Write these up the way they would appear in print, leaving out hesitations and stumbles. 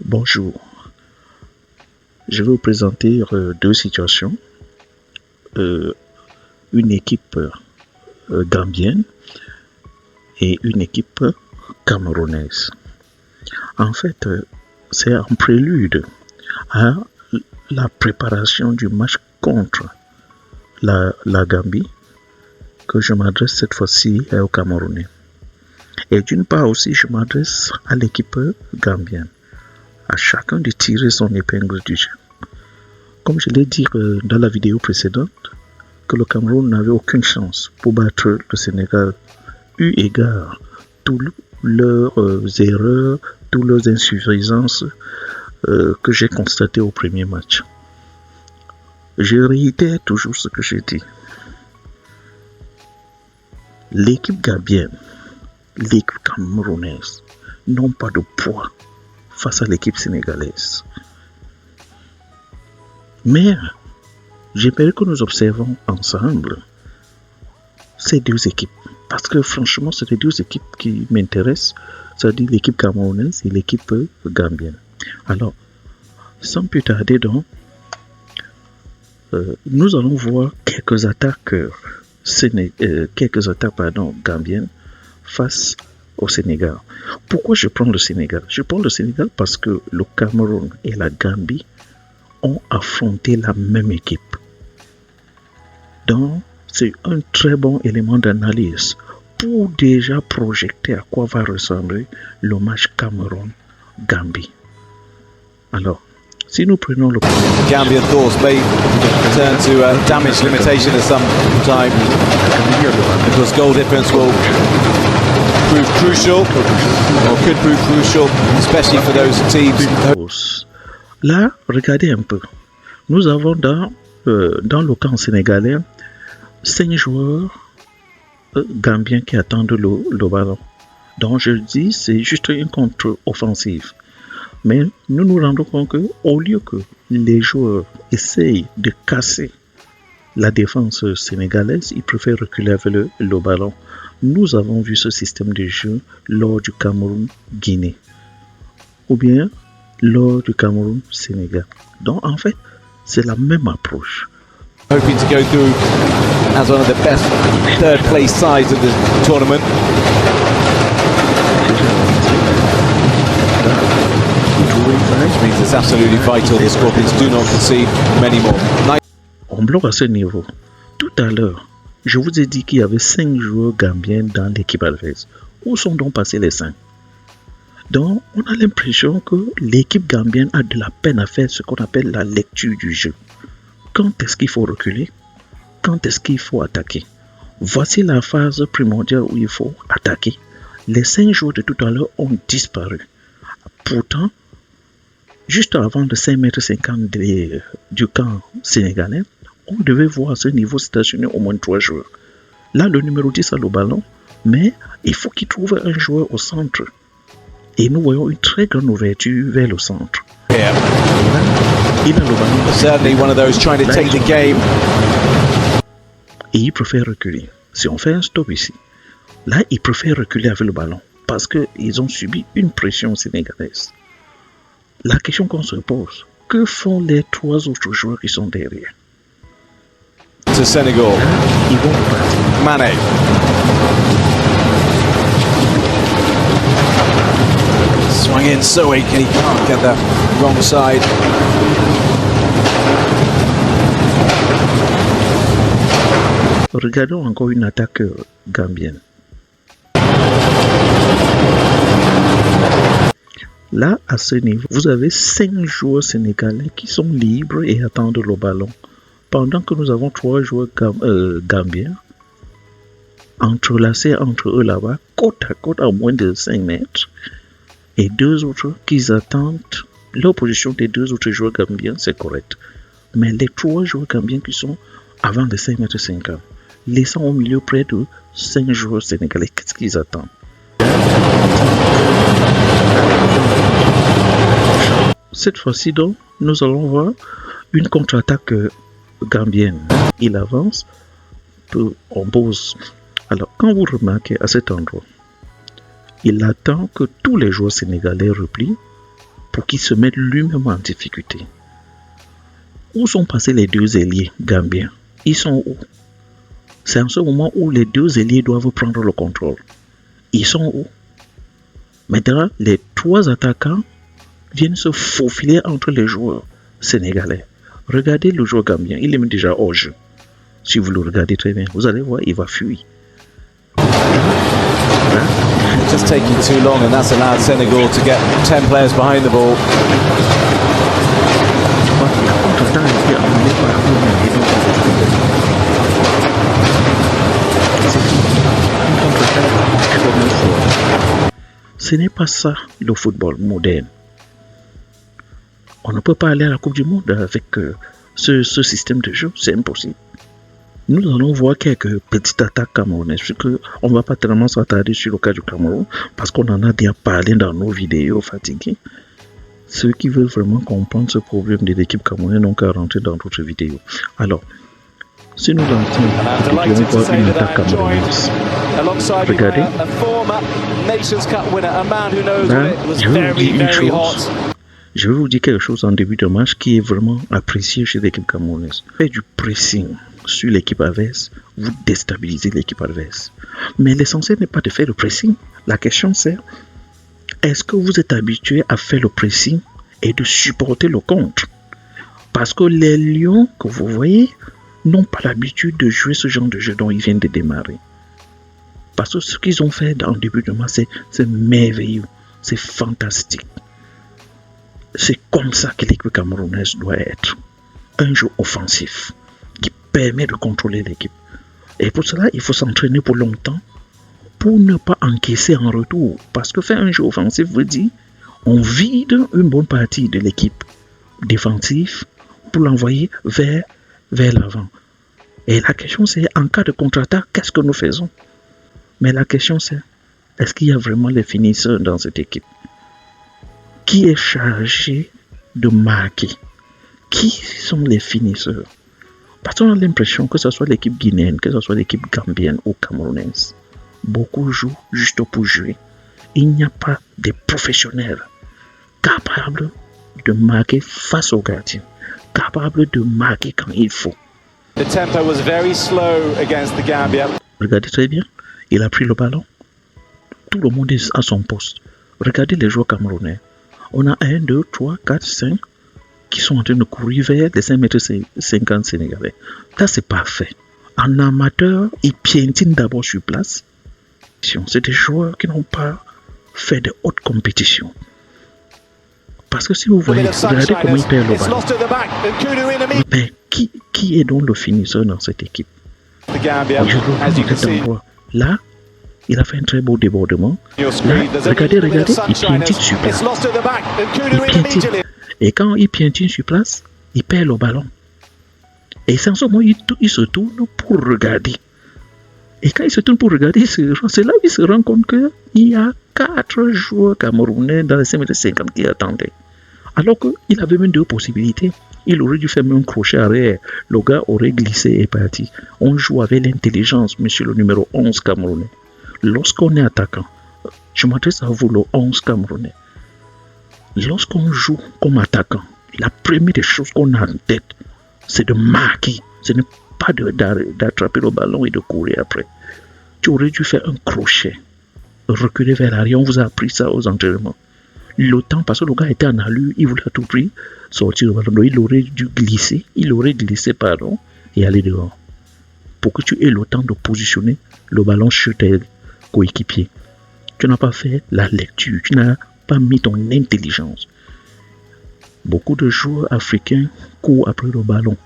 Bonjour, je vais vous présenter deux situations. Une équipe gambienne et une équipe camerounaise. En fait, c'est en prélude à la préparation du match contre la Gambie que je m'adresse cette fois-ci aux Camerounais. Et d'une part aussi, je m'adresse à l'équipe gambienne. À chacun de tirer son épingle du jeu. Comme je l'ai dit dans la vidéo précédente, que le Cameroun n'avait aucune chance pour battre le Sénégal, eu égard toutes leurs erreurs, toutes leurs insuffisances que j'ai constatées au premier match. Je réitère toujours ce que j'ai dit. L'équipe gambienne, l'équipe camerounaise n'ont pas de poids face à l'équipe sénégalaise. Mais j'aimerais que nous observons ensemble ces deux équipes. Parce que franchement, c'est les deux équipes qui m'intéressent, c'est-à-dire l'équipe camerounaise et l'équipe gambienne. Alors, sans plus tarder donc, nous allons voir quelques attaques gambiennes face au Sénégal. Pourquoi je prends le Sénégal? Je prends le Sénégal parce que le Cameroun et la Gambie ont affronté la même équipe. Donc, c'est un très bon élément d'analyse pour déjà projeter à quoi va ressembler le match Cameroun-Gambie. Alors, si nous prenons le Gambia, of course, may turn to damage limitation at some time because goal difference will prove crucial, or could prove crucial, especially for those teams. Là, regardez un peu. Nous avons dans le camp sénégalais 5 joueurs gambiens qui attendent le ballon. Donc je dis, c'est juste une contre-offensive. Mais nous nous rendons compte qu'au lieu que les joueurs essayent de casser la défense sénégalaise, ils préfèrent reculer avec le ballon. Nous avons vu ce système de jeu lors du Cameroun-Guinée. Ou bien lors du Cameroun-Sénégal. Donc en fait, c'est la même approche. Hoping to go through as one of the best third place sides of the tournament. Which means it's absolutely vital the Scorpions do not concede many more. On bloque à ce niveau. Tout à l'heure, je vous ai dit qu'il y avait 5 joueurs gambiens dans l'équipe adverse. Où sont donc passés les 5? Donc, on a l'impression que l'équipe gambienne a de la peine à faire ce qu'on appelle la lecture du jeu. Quand est-ce qu'il faut reculer? Quand est-ce qu'il faut attaquer? Voici la phase primordiale où il faut attaquer. Les 5 joueurs de tout à l'heure ont disparu. Pourtant, juste avant de 5,50 m du camp sénégalais, on devait voir à ce niveau stationner au moins 3 joueurs. Là, le numéro 10 a le ballon, mais il faut qu'il trouve un joueur au centre. Et nous voyons une très grande ouverture vers le centre. Yeah. Il a le ballon. Certainly one of those trying to take the game. Et il préfère reculer. Si on fait un stop ici, là, il préfère reculer avec le ballon parce qu'ils ont subi une pression sénégalaise. La question qu'on se pose, que font les 3 autres joueurs qui sont derrière? To Senegal. Ils vont partir. Mané. Swung in so weak and he can't get the wrong side. Regardons encore une attaque gambienne. Là, à ce niveau, vous avez 5 joueurs sénégalais qui sont libres et attendent le ballon. Pendant que nous avons 3 joueurs gambiens entrelacés entre eux là-bas, côte à côte à moins de 5 mètres. Et 2 autres qui attendent leur position des 2 autres joueurs gambiens, c'est correct. Mais les 3 joueurs gambiens qui sont avant de 5,50 m, laissant au milieu près de 5 joueurs sénégalais, qu'est-ce qu'ils attendent? Cette fois-ci donc, nous allons voir une contre-attaque gambienne. Il avance, on pose. Alors, quand vous remarquez à cet endroit, il attend que tous les joueurs sénégalais replient pour qu'il se mette lui-même en difficulté. Où sont passés les deux ailiers gambiens? Ils sont où? C'est en ce moment où les deux ailiers doivent prendre le contrôle. Ils sont où? Maintenant, les trois attaquants viennent se faufiler entre les joueurs sénégalais. Regardez le joueur gambien, il est même déjà hors jeu. Si vous le regardez très bien, vous allez voir, il va fuir. Just taking too long, and that's allowed Senegal to get 10 players behind the ball. Ce n'est pas ça le football moderne. On ne peut pas aller à la Coupe du Monde avec ce système de jeu, c'est impossible. Nous allons voir quelques petites attaques camerounaises. On ne va pas tellement s'attarder sur le cas du Cameroun parce qu'on en a déjà parlé dans nos vidéos fatiguées. Ceux qui veulent vraiment comprendre ce problème de l'équipe camerounaise n'ont qu'à rentrer dans d'autres vidéos. Alors, si nous entrons voir une attaque camerounaise, regardez. Je vais vous dire quelque chose en début de match qui est vraiment apprécié chez l'équipe camerounaise. Faites du pressing sur l'équipe adverse, vous déstabilisez l'équipe adverse. Mais l'essentiel n'est pas de faire le pressing. La question c'est, est-ce que vous êtes habitué à faire le pressing et de supporter le contre? Parce que les Lions que vous voyez n'ont pas l'habitude de jouer ce genre de jeu dont ils viennent de démarrer. Parce que ce qu'ils ont fait en début de match, c'est merveilleux, c'est fantastique. C'est comme ça que l'équipe camerounaise doit être. Un jeu offensif qui permet de contrôler l'équipe. Et pour cela, il faut s'entraîner pour longtemps pour ne pas encaisser en retour. Parce que faire un jeu offensif veut dire on vide une bonne partie de l'équipe défensive pour l'envoyer vers l'avant. Et la question c'est, en cas de contre-attaque, qu'est-ce que nous faisons? Mais la question c'est, est-ce qu'il y a vraiment les finisseurs dans cette équipe? Qui est chargé de marquer? Qui sont les finisseurs? Parce qu'on a l'impression que ce soit l'équipe guinéenne, que ce soit l'équipe gambienne ou camerounaise, beaucoup jouent juste pour jouer. Il n'y a pas de professionnels capables de marquer face au gardien, capables de marquer quand il faut. The tempo was very slow against the Gambia. Regardez très bien, il a pris le ballon. Tout le monde est à son poste. Regardez les joueurs camerounais. On a 1, 2, 3, 4, 5 qui sont en train de courir vers les 5,50 m sénégalais. Là, c'est parfait. En amateur, ils piétinent d'abord sur place. C'est des joueurs qui n'ont pas fait de haute compétition. Parce que si vous voyez, regardez comment ils perdent le ballon. Mais qui est donc le finisseur dans cette équipe? Là, il a fait un très beau débordement. Là, regardez, il piétine sur place. Et quand il piétine sur place, il perd le ballon. Et sans ce moment, il se tourne pour regarder. Et quand il se tourne pour regarder, c'est là qu'il se rend compte qu'il y a 4 joueurs camerounais dans les 5,50 m qui attendaient. Alors qu'il avait même 2 possibilités. Il aurait dû faire même un crochet arrière. Le gars aurait glissé et parti. On joue avec l'intelligence, monsieur le numéro 11 camerounais. Lorsqu'on est attaquant, je m'adresse à vous, le 11 camerounais. Lorsqu'on joue comme attaquant, la première des choses qu'on a en tête, c'est de marquer. Ce n'est pas d'attraper le ballon et de courir après. Tu aurais dû faire un crochet, reculer vers l'arrière. On vous a appris ça aux entraînements. Le temps, parce que le gars était en allure, il voulait à tout prix sortir le ballon. Il aurait dû glisser, et aller dehors. Pour que tu aies le temps de positionner le ballon sur tes coéquipiers. Tu n'as pas fait la lecture, tu n'as pas mis ton intelligence. Beaucoup de joueurs africains courent après le ballon.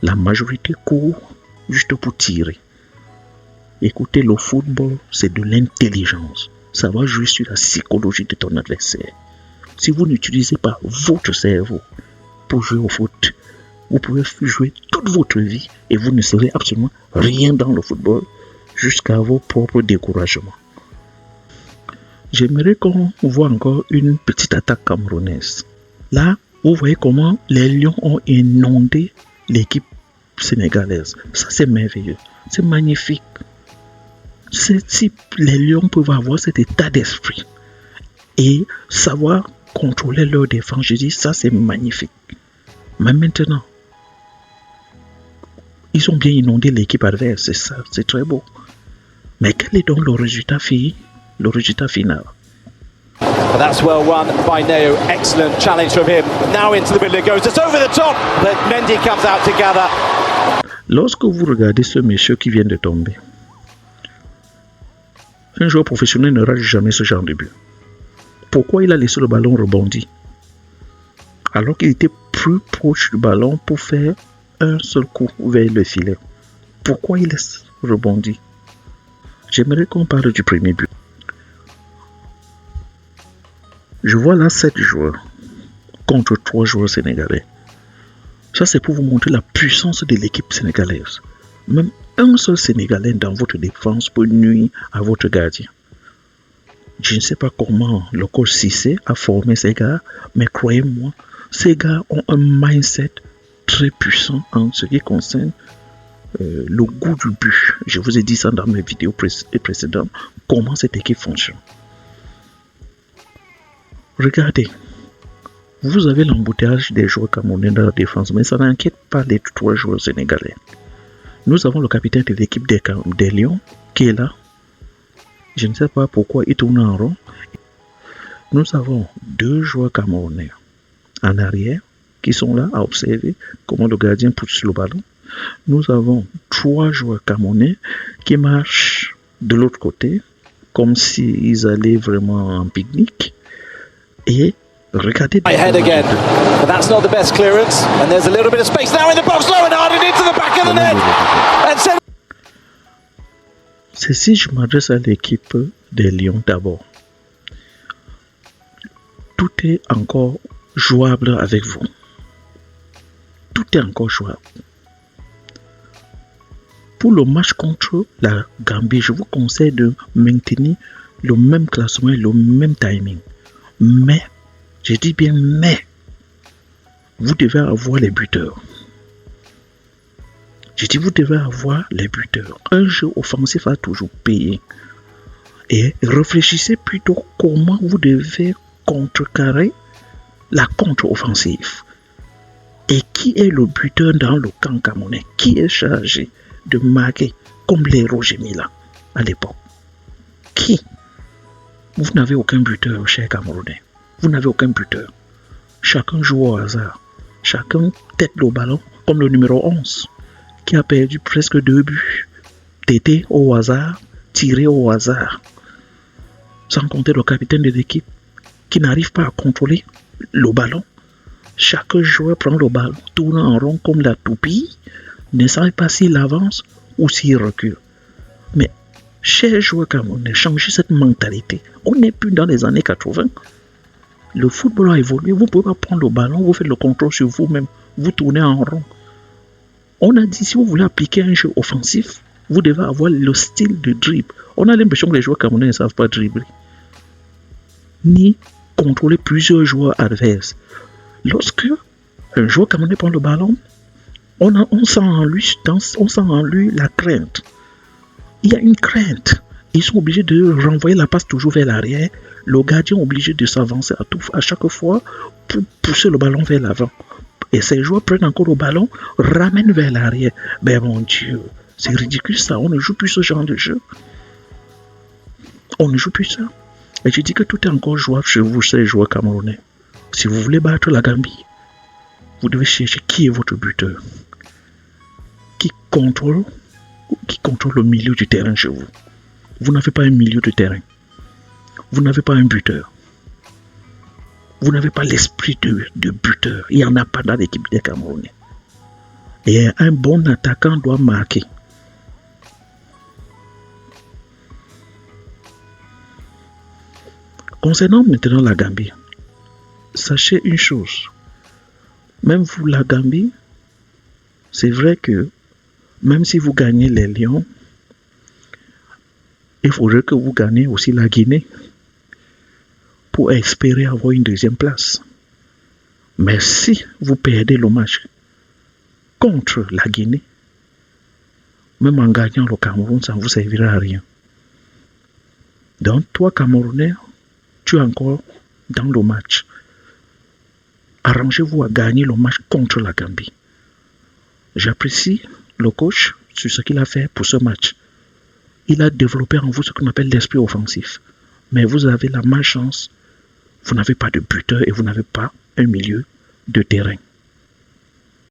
La majorité court juste pour tirer. Écoutez, le football, c'est de l'intelligence. Ça va jouer sur la psychologie de ton adversaire. Si vous n'utilisez pas votre cerveau pour jouer au foot, vous pouvez jouer toute votre vie et vous ne serez absolument rien dans le football jusqu'à vos propres découragements. J'aimerais qu'on voit encore une petite attaque camerounaise. Là, vous voyez comment les Lions ont inondé l'équipe sénégalaise. Ça, c'est merveilleux. C'est magnifique. Si les Lions peuvent avoir cet état d'esprit et savoir contrôlaient leur défense. Je dis, ça c'est magnifique. Mais maintenant, ils ont bien inondé l'équipe adverse, c'est ça, c'est très beau. Mais quel est donc le résultat final? But that's well won by Neo. Excellent challenge from him. Now into the middle it goes. It's over the top, but Mendy comes out to gather. Lorsque vous regardez ce monsieur qui vient de tomber, un joueur professionnel ne rate jamais ce genre de but. Pourquoi il a laissé le ballon rebondir alors qu'il était plus proche du ballon pour faire un seul coup vers le filet? Pourquoi il laisse rebondir? J'aimerais qu'on parle du premier but. Je vois là 7 joueurs contre 3 joueurs sénégalais. Ça, c'est pour vous montrer la puissance de l'équipe sénégalaise. Même un seul Sénégalais dans votre défense peut nuire à votre gardien. Je ne sais pas comment le coach Cissé a formé ces gars, mais croyez-moi, ces gars ont un mindset très puissant en ce qui concerne le goût du but. Je vous ai dit ça dans mes vidéos précédentes, comment cette équipe fonctionne. Regardez, vous avez l'embouteillage des joueurs camerounais dans la défense, mais ça n'inquiète pas les 3 joueurs sénégalais. Nous avons le capitaine de l'équipe des Lions qui est là. Je ne sais pas pourquoi il tourne en rond. Nous avons 2 joueurs camerounais en arrière qui sont là à observer comment le gardien pousse le ballon. Nous avons 3 joueurs camerounais qui marchent de l'autre côté comme s'ils allaient vraiment en pique-nique. Et regardez. I head again, but that's not the best clearance. And there's a little bit of space now in the box, low and hard and into the back of the net. And c'est si je m'adresse à l'équipe des Lions d'abord. Tout est encore jouable avec vous. Tout est encore jouable. Pour le match contre la Gambie, je vous conseille de maintenir le même classement et le même timing. Mais, je dis bien mais, vous devez avoir les buteurs. Je dis vous devez avoir les buteurs. Un jeu offensif a toujours payé. Et réfléchissez plutôt comment vous devez contrecarrer la contre-offensive. Et qui est le buteur dans le camp camerounais? Qui est chargé de marquer comme les Roger Mila à l'époque? Qui? Vous n'avez aucun buteur, cher Camerounais. Vous n'avez aucun buteur. Chacun joue au hasard. Chacun tête le ballon, comme le numéro 11, qui a perdu presque 2 buts. Tété au hasard, tiré au hasard. Sans compter le capitaine de l'équipe, qui n'arrive pas à contrôler le ballon. Chaque joueur prend le ballon, tourne en rond comme la toupie, ne sait pas s'il avance ou s'il recule. Mais chers joueurs camerounais, changez cette mentalité. On n'est plus dans les années 80. Le football a évolué. Vous ne pouvez pas prendre le ballon, vous faites le contrôle sur vous-même. Vous tournez en rond. On a dit, si vous voulez appliquer un jeu offensif, vous devez avoir le style de dribble. On a l'impression que les joueurs camerounais ne savent pas dribbler. Ni contrôler plusieurs joueurs adverses. Lorsque un joueur camerounais prend le ballon, on sent en lui la crainte. Il y a une crainte. Ils sont obligés de renvoyer la passe toujours vers l'arrière. Le gardien est obligé de s'avancer à chaque fois pour pousser le ballon vers l'avant. Et ces joueurs prennent encore le ballon, ramènent vers l'arrière. Ben mon Dieu, c'est ridicule ça. On ne joue plus ce genre de jeu. On ne joue plus ça. Et je dis que tout est encore jouable chez vous, ces joueurs camerounais. Si vous voulez battre la Gambie, vous devez chercher qui est votre buteur. Qui contrôle le milieu du terrain chez vous. Vous n'avez pas un milieu de terrain. Vous n'avez pas un buteur. Vous n'avez pas l'esprit de buteur. Il n'y en a pas dans l'équipe des Camerounais. Et un bon attaquant doit marquer. Concernant maintenant la Gambie, sachez une chose. Même vous, la Gambie, c'est vrai que même si vous gagnez les Lions, il faudrait que vous gagnez aussi la Guinée pour espérer avoir une deuxième place. Mais si vous perdez le match contre la Guinée, même en gagnant le Cameroun, ça ne vous servira à rien. Donc, toi, Camerounais, tu es encore dans le match. arrangez-vous à gagner le match contre la Gambie. J'apprécie le coach sur ce qu'il a fait pour ce match. Il a développé en vous ce qu'on appelle l'esprit offensif. Mais vous avez la malchance, vous n'avez pas de buteur et vous n'avez pas un milieu de terrain.